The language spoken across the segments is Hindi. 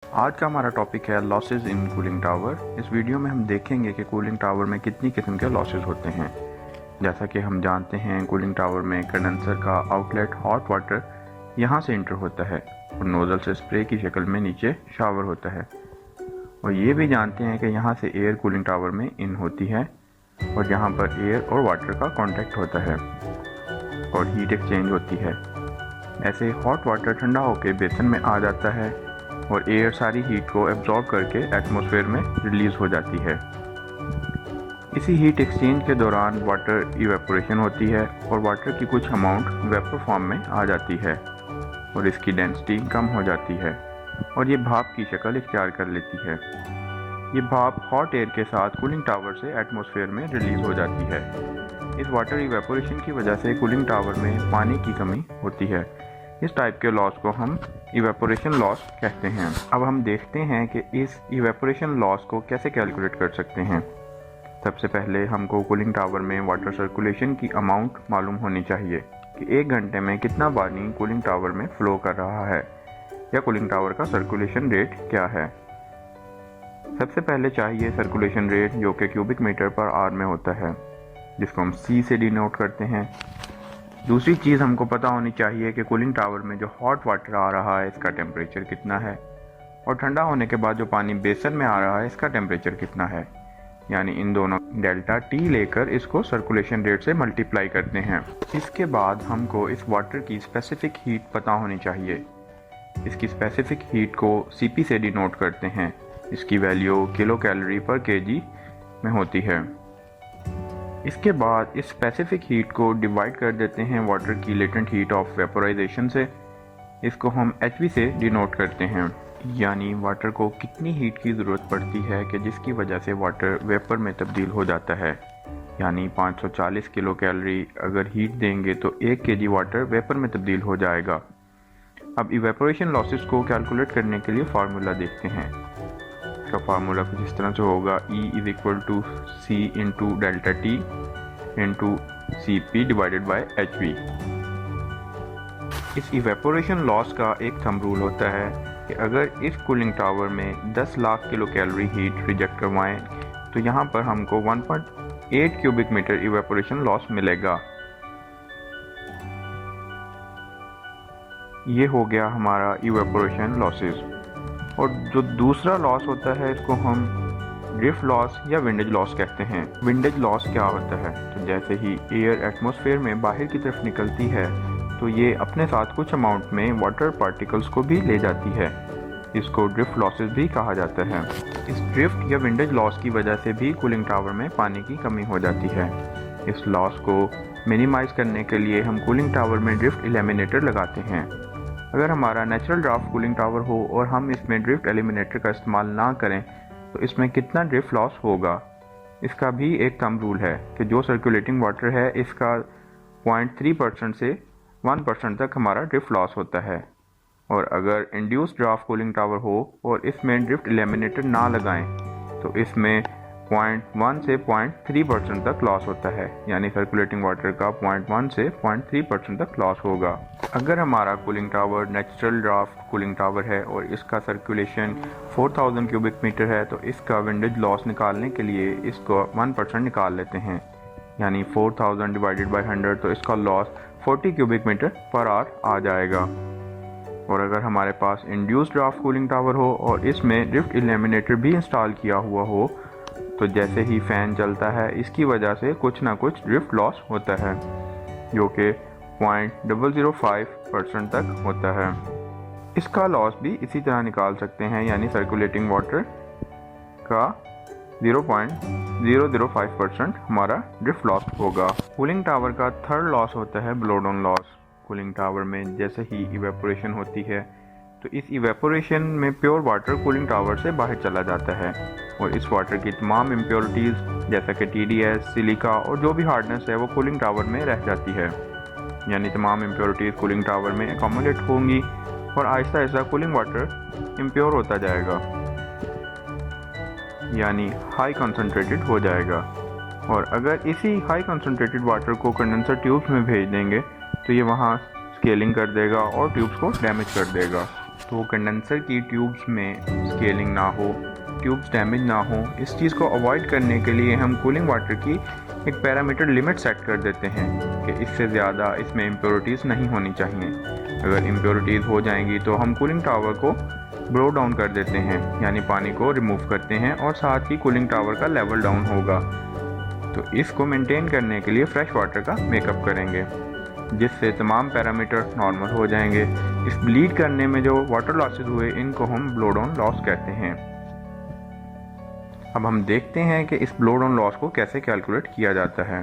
आज का हमारा टॉपिक है लॉसेस इन कूलिंग टावर। इस वीडियो में हम देखेंगे कि कूलिंग टावर में कितनी किस्म के लॉसेस होते हैं। जैसा कि हम जानते हैं, कूलिंग टावर में कंडेंसर का आउटलेट हॉट वाटर यहाँ से इंटर होता है और नोज़ल से स्प्रे की शक्ल में नीचे शावर होता है। और ये भी जानते हैं कि यहाँ से एयर कूलिंग टावर में इन होती है और यहाँ पर एयर और वाटर का कॉन्टैक्ट होता है और हीट एक्सचेंज होती है। ऐसे हॉट वाटर ठंडा होकर बेसन में आ जाता है और एयर सारी हीट को एब्जॉर्ब करके एटमॉस्फेयर में रिलीज़ हो जाती है। इसी हीट एक्सचेंज के दौरान वाटर इवेपोरेशन होती है और वाटर की कुछ अमाउंट वेपर फॉर्म में आ जाती है और इसकी डेंसिटी कम हो जाती है और ये भाप की शक्ल इख्तियार कर लेती है। ये भाप हॉट एयर के साथ कूलिंग टावर से एटमॉस्फेयर में रिलीज़ हो जाती है। इस वाटर इवेपोरेशन की वजह से कूलिंग टावर में पानी की कमी होती है। इस टाइप के लॉस को हम इवेपोरेशन लॉस कहते हैं। अब हम देखते हैं कि इस इवेपोरेशन लॉस को कैसे कैलकुलेट कर सकते हैं। सबसे पहले हमको कूलिंग टावर में वाटर सर्कुलेशन की अमाउंट मालूम होनी चाहिए कि 1 घंटे में कितना पानी कूलिंग टावर में फ़्लो कर रहा है या कूलिंग टावर का सर्कुलेशन रेट क्या है। सबसे पहले चाहिए सर्कुलेशन रेट, जो कि क्यूबिक मीटर पर आवर में होता है, जिसको हम C से डिनोट करते हैं। दूसरी चीज़ हमको पता होनी चाहिए कि कूलिंग टावर में जो हॉट वाटर आ रहा है इसका टेम्परेचर कितना है और ठंडा होने के बाद जो पानी बेसन में आ रहा है इसका टेम्परेचर कितना है। यानी इन दोनों डेल्टा T लेकर इसको सर्कुलेशन रेट से मल्टीप्लाई करते हैं। इसके बाद हमको इस वाटर की स्पेसिफिक हीट पता होनी चाहिए। इसकी स्पेसिफिक हीट को Cp से डिनोट करते हैं। इसकी वैल्यू किलो कैलोरी पर केजी में होती है। इसके बाद इस स्पेसिफिक हीट को डिवाइड कर देते हैं वाटर की लेटेंट हीट ऑफ वेपोराइजेशन से। इसको हम HV से डिनोट करते हैं। यानी वाटर को कितनी हीट की ज़रूरत पड़ती है कि जिसकी वजह से वाटर वेपर में तब्दील हो जाता है। यानी 540 किलो कैलोरी अगर हीट देंगे तो 1 kg वाटर वेपर में तब्दील हो जाएगा। अब इवेपोरेशन लॉसेस को कैलकुलेट करने के लिए फार्मूला देखते हैं। इसका फार्मूला कुछ इस तरह से होगा, E = C into delta T into Cp divided by HV। इस इवेपोरेशन लॉस का एक थंब रूल होता है कि अगर इस कूलिंग टावर में 10 lakh kilo calorie heat reject करवाएं तो यहाँ पर हमको 1.8 क्यूबिक मीटर इवेपोरेशन लॉस मिलेगा। ये हो गया हमारा इवेपोरेशन लॉसेस। और जो दूसरा लॉस होता है इसको हम ड्रिफ्ट लॉस या विंडेज लॉस कहते हैं। विंडेज लॉस क्या होता है? तो जैसे ही एयर एटमॉस्फेयर में बाहर की तरफ निकलती है तो ये अपने साथ कुछ अमाउंट में वाटर पार्टिकल्स को भी ले जाती है। इसको ड्रिफ्ट लॉसेस भी कहा जाता है। इस ड्रिफ्ट या विंडेज लॉस की वजह से भी कूलिंग टावर में पानी की कमी हो जाती है। इस लॉस को मिनिमाइज़ करने के लिए हम कूलिंग टावर में ड्रिफ्ट एलिमिनेटर लगाते हैं। अगर हमारा नेचुरल ड्राफ्ट कूलिंग टावर हो और हम इसमें ड्रिफ्ट एलिमिनेटर का इस्तेमाल ना करें तो इसमें कितना ड्रिफ्ट लॉस होगा, इसका भी एक थंब रूल है कि जो सर्कुलेटिंग वाटर है इसका 0.3% से 1% तक हमारा ड्रिफ्ट लॉस होता है। और अगर इंड्यूस्ड ड्राफ्ट कूलिंग टावर हो और इसमें ड्रिफ्ट एलिमिनेटर ना लगाएं तो इसमें 0.1 से 0.3% तक लॉस होता है। यानी सर्कुलेटिंग वाटर का 0.1 से 0.3% तक लॉस होगा। अगर हमारा cooling tower natural draft cooling tower है और इसका सर्कुलेशन 4000 क्यूबिक मीटर है तो इसका विंडेज लॉस निकालने के लिए इसको 1% निकाल लेते हैं। यानी 4000 डिवाइडेड बाई 100 तो इसका loss 40 cubic metre per hour आ जाएगा। और अगर हमारे पास इंड्यूस्ड ड्राफ्ट कूलिंग टावर हो और इसमें ड्रिफ्ट एलिमिनेटर भी इंस्टॉल किया हुआ हो तो जैसे ही फ़ैन चलता है इसकी वजह से कुछ ना कुछ ड्रिफ्ट लॉस होता है, जो कि 0.005% तक होता है। इसका लॉस भी इसी तरह निकाल सकते हैं। यानी सर्कुलेटिंग वाटर का 0.005% हमारा ड्रिफ्ट लॉस होगा। कूलिंग टावर का थर्ड लॉस होता है blow down loss. Cooling tower में जैसे ही इवेपोरेशन होती है तो इस इवेपोरेशन में प्योर वाटर कूलिंग टावर से बाहर चला जाता है और इस वाटर की तमाम इम्प्योरिटीज़ जैसा कि TDS, सिलिका और जो भी हार्डनेस है वो कूलिंग टावर में रह जाती है। यानी तमाम इम्प्योरिटीज़ कूलिंग टावर में अकोमोडेट होंगी और Aahista Aahista cooling water impure होता जाएगा, यानी हाई कंसनट्रेटेड हो जाएगा। और अगर इसी हाई कंसनट्रेटेड वाटर को कंडेंसर ट्यूब्स में भेज देंगे तो ये वहाँ स्केलिंग कर देगा और ट्यूब्स को डैमेज कर देगा। तो कंडेंसर की ट्यूब्स में स्केलिंग ना हो, ट्यूब्स डैमेज ना हो, इस चीज़ को अवॉइड करने के लिए हम कूलिंग वाटर की एक पैरामीटर लिमिट सेट कर देते हैं कि इससे ज़्यादा इसमें इम्प्योरिटीज़ नहीं होनी चाहिए। अगर इम्प्योरिटीज़ हो जाएंगी तो हम कूलिंग टावर को ब्लो डाउन कर देते हैं, यानी पानी को रिमूव करते हैं और साथ ही कूलिंग टावर का लेवल डाउन होगा। तो इसको मेंटेन करने के लिए फ्रेश वाटर का मेकअप करेंगे, जिससे तमाम पैरामीटर नॉर्मल हो जाएंगे। इस ब्लीड करने में जो वाटर लॉसेस हुए इनको हम ब्लो डाउन लॉस कहते हैं। अब हम देखते हैं कि इस ब्लो डाउन लॉस को कैसे कैलकुलेट किया जाता है।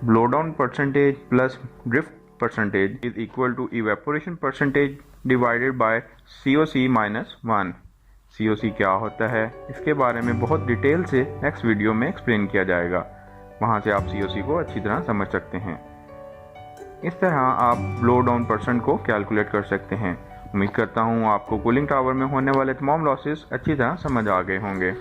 Blow down percentage plus drift percentage is equal to evaporation percentage divided by COC minus 1। COC क्या होता है इसके बारे में बहुत डिटेल से नेक्स्ट वीडियो में एक्सप्लेन किया जाएगा, वहाँ से आप COC को अच्छी तरह समझ सकते हैं। इस तरह आप ब्लो डाउन परसेंट को कैलकुलेट कर सकते हैं। उम्मीद करता हूँ आपको कूलिंग टावर में होने वाले तमाम लॉसेस अच्छी तरह समझ आ गए होंगे।